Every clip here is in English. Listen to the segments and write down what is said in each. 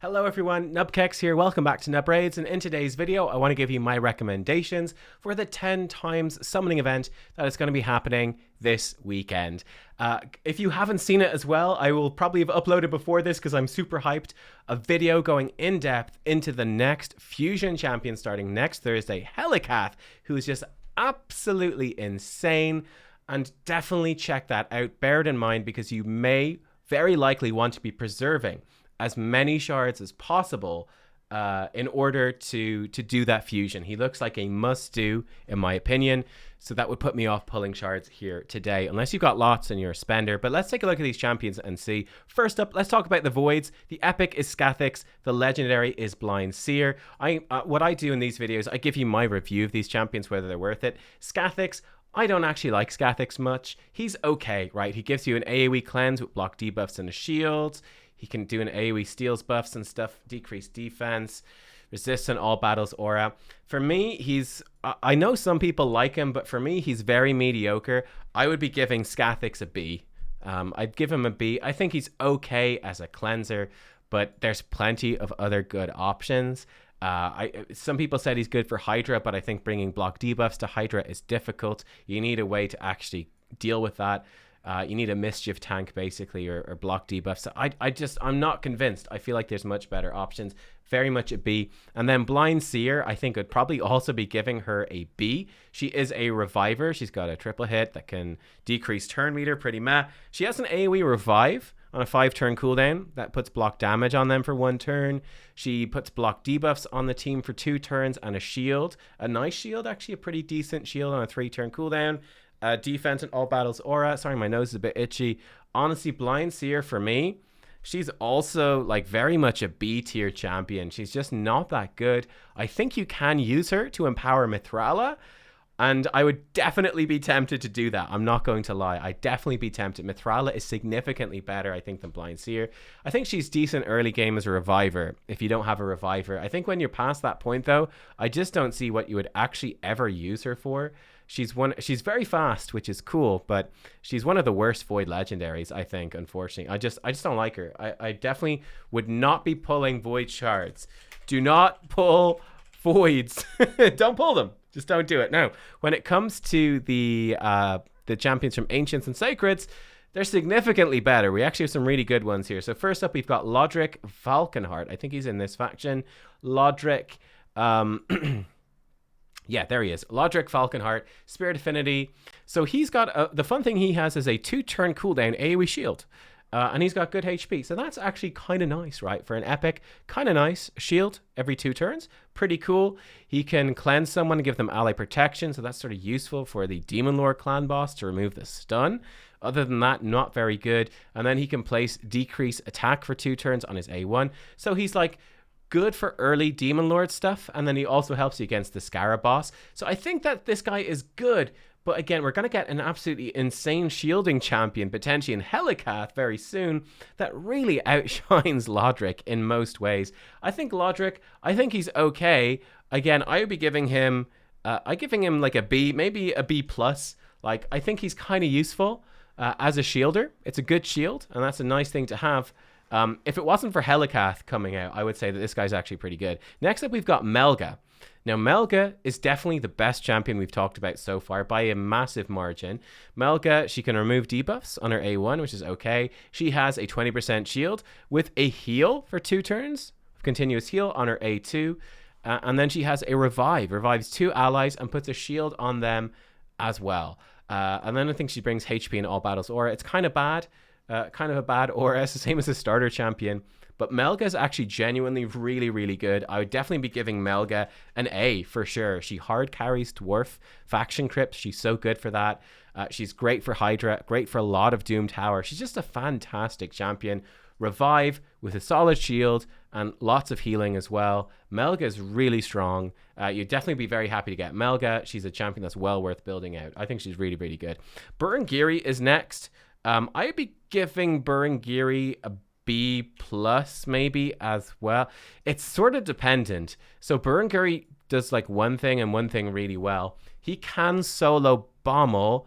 Hello everyone, nubkeks here, welcome back to Nub Raids, and in today's video I want to give you my recommendations for the 10 times summoning event that is going to be happening this weekend. If you haven't seen it as well, I will probably have uploaded before this because I'm super hyped, a video going in depth into the next Fusion champion starting next Thursday, Helicath, who is just absolutely insane, and definitely check that out. Bear it in mind because you may very likely want to be preserving as many shards as possible in order to do that fusion. He looks like a must-do, in my opinion, so that would put me off pulling shards here today, unless you've got lots and you're a spender. But let's take a look at these champions and see. First up, let's talk about the voids. The epic is Scathix, the legendary is Blind Seer. What I do in these videos, I give you my review of these champions, whether they're worth it. Scathix, I don't actually like Scathix much. He's okay, right? He gives you an AoE cleanse with block debuffs and a shield. He can do an AoE steals buffs and stuff, decrease defense, resistant all battles aura. For me, I know some people like him, but for me, he's very mediocre. I would be giving Scathix a B. I'd give him a B. I think he's okay as a cleanser, but there's plenty of other good options. Some people said he's good for Hydra, but I think bringing block debuffs to Hydra is difficult. You need a way to actually deal with that. You need a mischief tank basically, or block debuffs. So I'm not convinced. I feel like there's much better options. Very much a B. And then Blind Seer, I think I'd probably also be giving her a B. She is a reviver. She's got a triple hit that can decrease turn meter, pretty meh. She has an AoE revive on a 5-turn cooldown that puts block damage on them for 1 turn. She puts block debuffs on the team for 2 turns and a shield. A nice shield, actually a pretty decent shield on a 3-turn cooldown. Defense and all battles aura. Sorry, my nose is a bit itchy. Honestly, Blind Seer for me, she's also like very much a B tier champion. She's just not that good. I think you can use her to empower Mithrala, and I would definitely be tempted to do that. I'm not going to lie. I'd definitely be tempted. Mithrala is significantly better, I think, than Blind Seer. I think she's decent early game as a reviver if you don't have a reviver. I think when you're past that point, though, I just don't see what you would actually ever use her for. She's very fast, which is cool, but she's one of the worst Void legendaries, I think, unfortunately. I just don't like her. I definitely would not be pulling Void shards. Do not pull Voids. Don't pull them. Just don't do it. Now, when it comes to the champions from Ancients and Sacreds, they're significantly better. We actually have some really good ones here. So first up, we've got Lodric Falconheart. I think he's in this faction. Lodric... Yeah, there he is. Lodric Falconheart, Spirit Affinity. So he's got the fun thing he has is a 2-turn cooldown AoE shield. And he's got good HP. So that's actually kind of nice, right? For an epic, kind of nice. Shield every 2 turns. Pretty cool. He can cleanse someone and give them ally protection. So that's sort of useful for the Demon Lord clan boss to remove the stun. Other than that, not very good. And then he can place decrease attack for 2 turns on his A1. So he's like good for early Demon Lord stuff, and then he also helps you against the Scarab boss. So I think that this guy is good, but again, we're going to get an absolutely insane shielding champion, potentially in Helicath very soon, that really outshines Lodric in most ways. I think Lodric, I think he's okay. Again, I would be giving him, like a B, maybe a B+. Like, I think he's kind of useful as a shielder. It's a good shield, and that's a nice thing to have. If it wasn't for Helicath coming out, I would say that this guy's actually pretty good. Next up, we've got Melga. Now, Melga is definitely the best champion we've talked about so far by a massive margin. Melga, she can remove debuffs on her A1, which is okay. She has a 20% shield with a heal for 2 turns, continuous heal on her A2. And then she has a revive, revives 2 allies and puts a shield on them as well. And then I think she brings HP in all battles aura. It's kind of bad. Kind of a bad aura. It's the same as a starter champion. But Melga is actually genuinely really, really good. I would definitely be giving Melga an A for sure. She hard carries Dwarf faction crypts. She's so good for that. She's great for Hydra, great for a lot of Doom Tower. She's just a fantastic champion. Revive with a solid shield and lots of healing as well. Melga is really strong. You'd definitely be very happy to get Melga. She's a champion that's well worth building out. I think she's really, really good. Burangiri is next. I'd be giving Burangiri a B+ maybe as well. It's sort of dependent. So Burangiri does like one thing and one thing really well. He can solo Bommel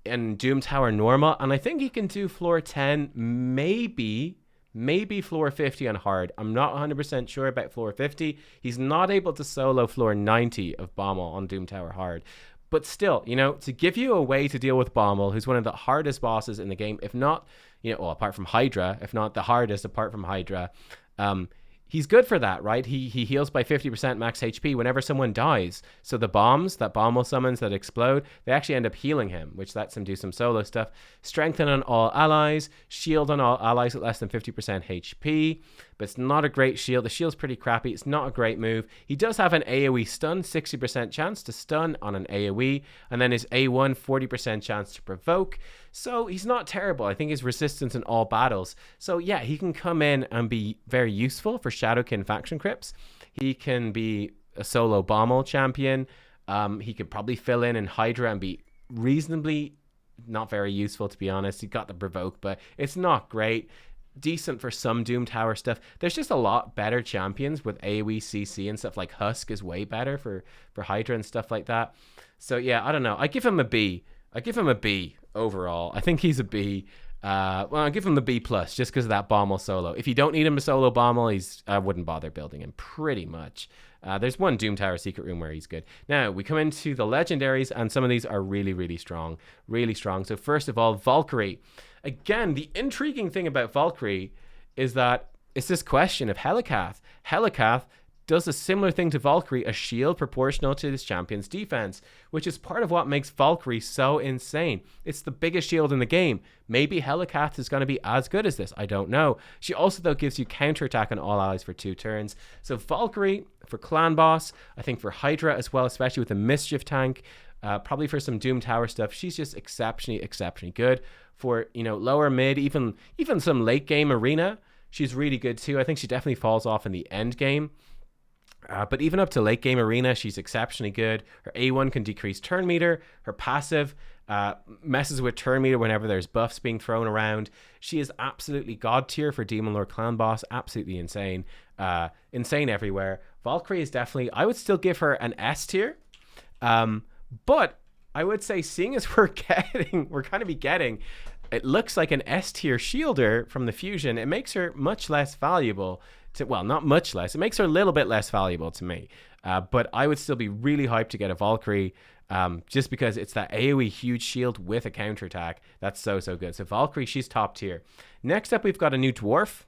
in Doom Tower normal, and I think he can do floor 10 maybe maybe floor 50 on hard. I'm not 100% sure about floor 50. He's not able to solo floor 90 of Bommel on Doom Tower hard. But still, to give you a way to deal with Bommel, who's one of the hardest bosses in the game, if not, apart from Hydra, if not the hardest apart from Hydra, he's good for that, right? He heals by 50% max HP whenever someone dies. So the bombs that Bommel summons that explode, they actually end up healing him, which lets him do some solo stuff. Strengthen on all allies, shield on all allies at less than 50% HP, but it's not a great shield. The shield's pretty crappy. It's not a great move. He does have an AoE stun, 60% chance to stun on an AoE, and then his A1, 40% chance to provoke. So he's not terrible. I think his resistance in all battles. So yeah, he can come in and be very useful for Shadowkin faction crypts. He can be a solo Bommel champion. He could probably fill in Hydra and be reasonably not very useful, to be honest. He got the provoke, but it's not great. Decent for some Doom Tower stuff. There's just a lot better champions with AoE CC and stuff. Like Husk is way better for Hydra and stuff like that. So yeah, I don't know. I give him a B. Overall. I think he's a B. I give him the B plus just because of that Bommel solo. If you don't need him to solo Bommel, I wouldn't bother building him pretty much. There's one Doom Tower secret room where he's good. Now we come into the legendaries, and some of these are really, really strong. Really strong. So first of all, Valkyrie. Again, the intriguing thing about Valkyrie is that it's this question of Helikath. Helikath does a similar thing to Valkyrie, a shield proportional to this champion's defense, which is part of what makes Valkyrie so insane. It's the biggest shield in the game. Maybe Helikath is going to be as good as this. I don't know. She also, though, gives you counterattack on all allies for 2 turns. So Valkyrie for clan boss, I think for Hydra as well, especially with the Mischief tank, probably for some Doom Tower stuff. She's just exceptionally good. For, lower mid, even some late game arena, she's really good too. I think she definitely falls off in the end game. But even up to late game arena, she's exceptionally good. Her A1 can decrease turn meter. Her passive messes with turn meter whenever there's buffs being thrown around. She is absolutely god tier for Demon Lord Clan Boss. Absolutely insane. Insane everywhere. Valkyrie is definitely, I would still give her an S tier. But I would say, seeing as we're kind of getting, it looks like an S tier shielder from the fusion, it makes her much less valuable. Not much less. It makes her a little bit less valuable to me. But I would still be really hyped to get a Valkyrie, just because it's that AoE huge shield with a counterattack. That's so good. So Valkyrie, she's top tier. Next up, we've got a new dwarf.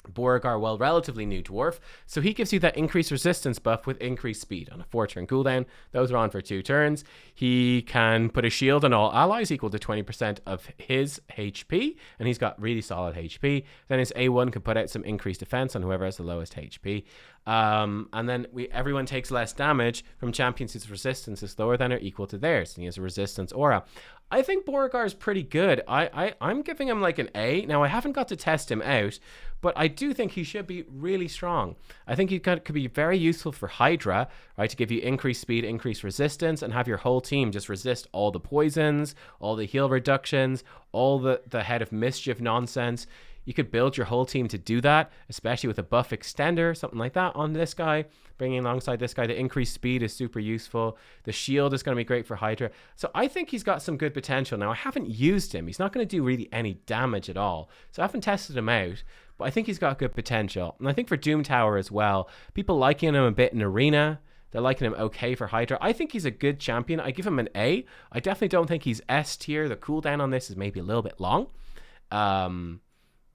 Beauregard, well, relatively new dwarf. So he gives you that increased resistance buff with increased speed on a 4-turn cooldown. Those are on for 2 turns. He can put a shield on all allies equal to 20% of his HP, and he's got really solid HP. Then his A1 can put out some increased defense on whoever has the lowest HP. And then everyone takes less damage from champions whose resistance is lower than or equal to theirs, and he has a resistance aura. I think Beauregard is pretty good. I'm giving him like an A. Now, I haven't got to test him out, but I do think he should be really strong. I think he could be very useful for Hydra, right, to give you increased speed, increased resistance, and have your whole team just resist all the poisons, all the heal reductions, all the Head of Mischief nonsense. You could build your whole team to do that, especially with a buff extender, something like that on this guy. Bringing alongside this guy, the increased speed is super useful. The shield is going to be great for Hydra. So I think he's got some good potential. Now, I haven't used him. He's not going to do really any damage at all. So I haven't tested him out, but I think he's got good potential. And I think for Doom Tower as well, people liking him a bit in Arena. They're liking him okay for Hydra. I think he's a good champion. I give him an A. I definitely don't think he's S tier. The cooldown on this is maybe a little bit long.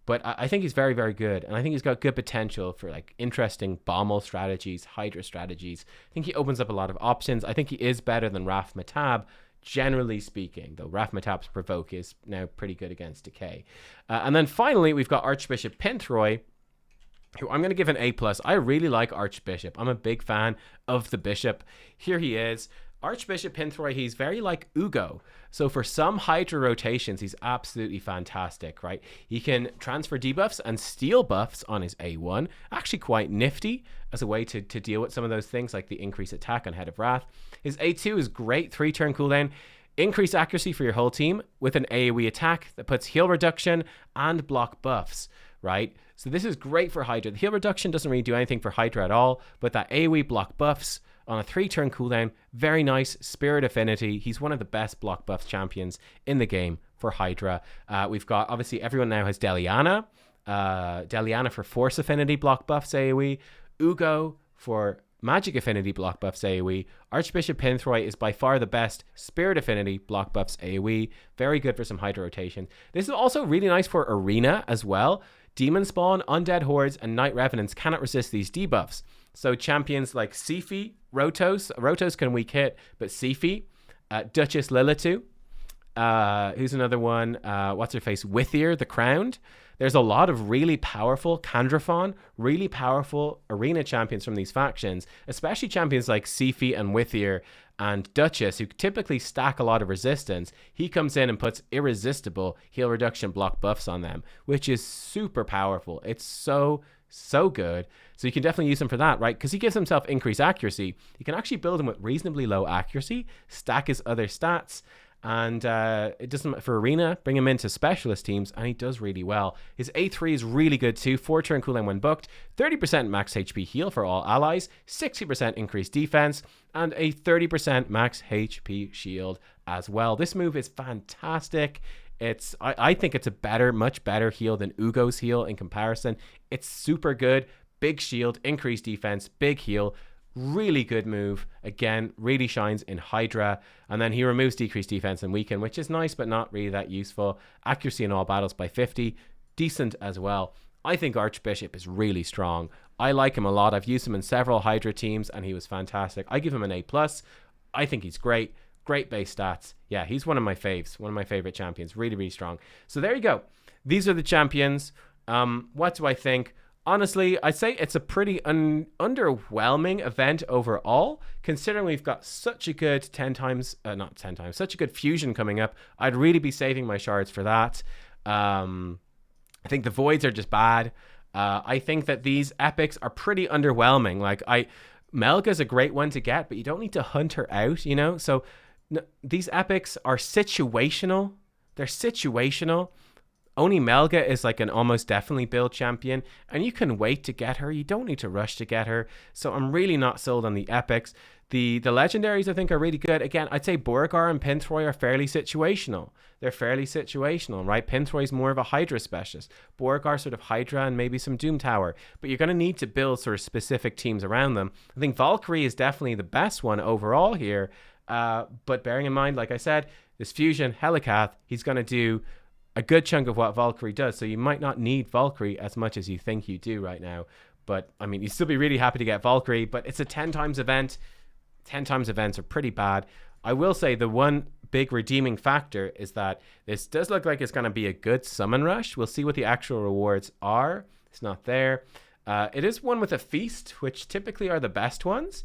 But I think he's very, very good. And I think he's got good potential for like interesting Bommel strategies, Hydra strategies. I think he opens up a lot of options. I think he is better than Raf Matab, generally speaking, though Raf Matab's provoke is now pretty good against Decay. And then finally, we've got Archbishop Pinthroy, who I'm going to give an A+. I really like Archbishop. I'm a big fan of the Bishop. Here he is. Archbishop Pinthroy, he's very like Ugo. So for some Hydra rotations, he's absolutely fantastic, right? He can transfer debuffs and steal buffs on his A1. Actually quite nifty as a way to deal with some of those things like the increased attack on Head of Wrath. His A2 is great, 3-turn cooldown. Increased accuracy for your whole team with an AoE attack that puts heal reduction and block buffs, right? So this is great for Hydra. The heal reduction doesn't really do anything for Hydra at all, but that AoE block buffs on a 3-turn cooldown, very nice. Spirit Affinity. He's one of the best block buff champions in the game for Hydra. We've got, obviously, everyone now has Deliana. Deliana for Force Affinity block buffs AoE, Ugo for Magic Affinity block buffs AoE. Archbishop Pinthroy is by far the best Spirit Affinity block buffs AoE. Very good for some Hydra rotation. This is also really nice for Arena as well. Demon Spawn, Undead Hordes, and Night Revenants cannot resist these debuffs. So champions like Sifi, Rotos can weak hit, but Sifi, Duchess Lilitu, who's another one? What's her face? Withier, the Crowned. There's a lot of really powerful Candrafon, really powerful arena champions from these factions, especially champions like Sifi and Withier and Duchess, who typically stack a lot of resistance. He comes in and puts irresistible heal reduction block buffs on them, which is super powerful. It's so good. So you can definitely use him for that, right? Because he gives himself increased accuracy. You can actually build him with reasonably low accuracy, stack his other stats, and it doesn't for arena, bring him into specialist teams, and he does really well. His A3 is really good too. 4-turn cooldown when booked, 30% max HP heal for all allies, 60% increased defense, and a 30% max HP shield as well. This move is fantastic. I think it's a much better heal than Ugo's heal in comparison. It's super good. Big shield, increased defense, big heal. Really good move. Again, really shines in Hydra. And then he removes decreased defense and weaken, which is nice, but not really that useful. Accuracy in all battles by 50. Decent as well. I think Archbishop is really strong. I like him a lot. I've used him in several Hydra teams, and he was fantastic. I give him an A+. I think he's great. Great base stats. Yeah, he's one of my faves. One of my favorite champions. Really, really strong. So there you go. These are the champions. What do I think? Honestly, I'd say it's a pretty underwhelming event overall, considering we've got such a good such a good fusion coming up. I'd really be saving my shards for that. I think the voids are just bad. I think that these epics are pretty underwhelming. Melga's a great one to get, but you don't need to hunt her out, you know? So these epics are situational. They're situational. Only Melga is like an almost definitely build champion, and you can wait to get her. You don't need to rush to get her. So I'm really not sold on the epics. The legendaries I think are really good. Again, I'd say Beauregard and Pinthroy are fairly situational. They're fairly situational, right? Pinthroy's more of a Hydra specialist. Beauregard sort of Hydra and maybe some Doom Tower. But you're going to need to build sort of specific teams around them. I think Valkyrie is definitely the best one overall here. But bearing in mind, like I said, this fusion, Helicath, he's going to do a good chunk of what Valkyrie does, so you might not need Valkyrie as much as you think you do right now. But I mean, you'd still be really happy to get Valkyrie, but it's a 10 times event. 10 times events are pretty bad. I will say the one big redeeming factor is that this does look like it's going to be a good summon rush. We'll see what the actual rewards are. It's not there. It is one with a feast, which typically are the best ones.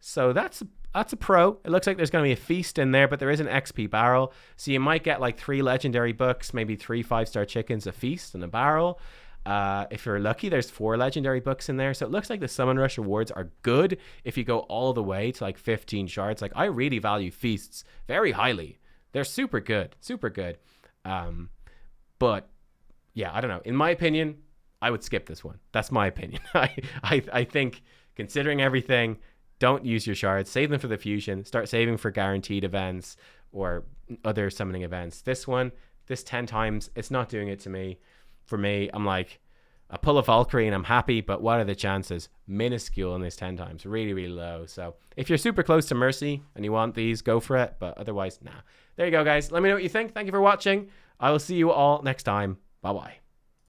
So that's a pro. It looks like there's going to be a feast in there, but there is an XP barrel. So you might get like 3 legendary books, maybe 3 5-star chickens, a feast, and a barrel. If you're lucky, there's 4 legendary books in there. So it looks like the Summon Rush rewards are good if you go all the way to like 15 shards. Like, I really value feasts very highly. They're super good, super good. But yeah, I don't know. In my opinion, I would skip this one. That's my opinion. I think considering everything, don't use your shards. Save them for the fusion. Start saving for guaranteed events or other summoning events. This 10 times, it's not doing it to me. For me, I'm like, I pull a Valkyrie and I'm happy, but what are the chances? Minuscule in this 10 times. Really, really low. So if you're super close to Mercy and you want these, go for it. But otherwise, nah. There you go, guys. Let me know what you think. Thank you for watching. I will see you all next time. Bye-bye.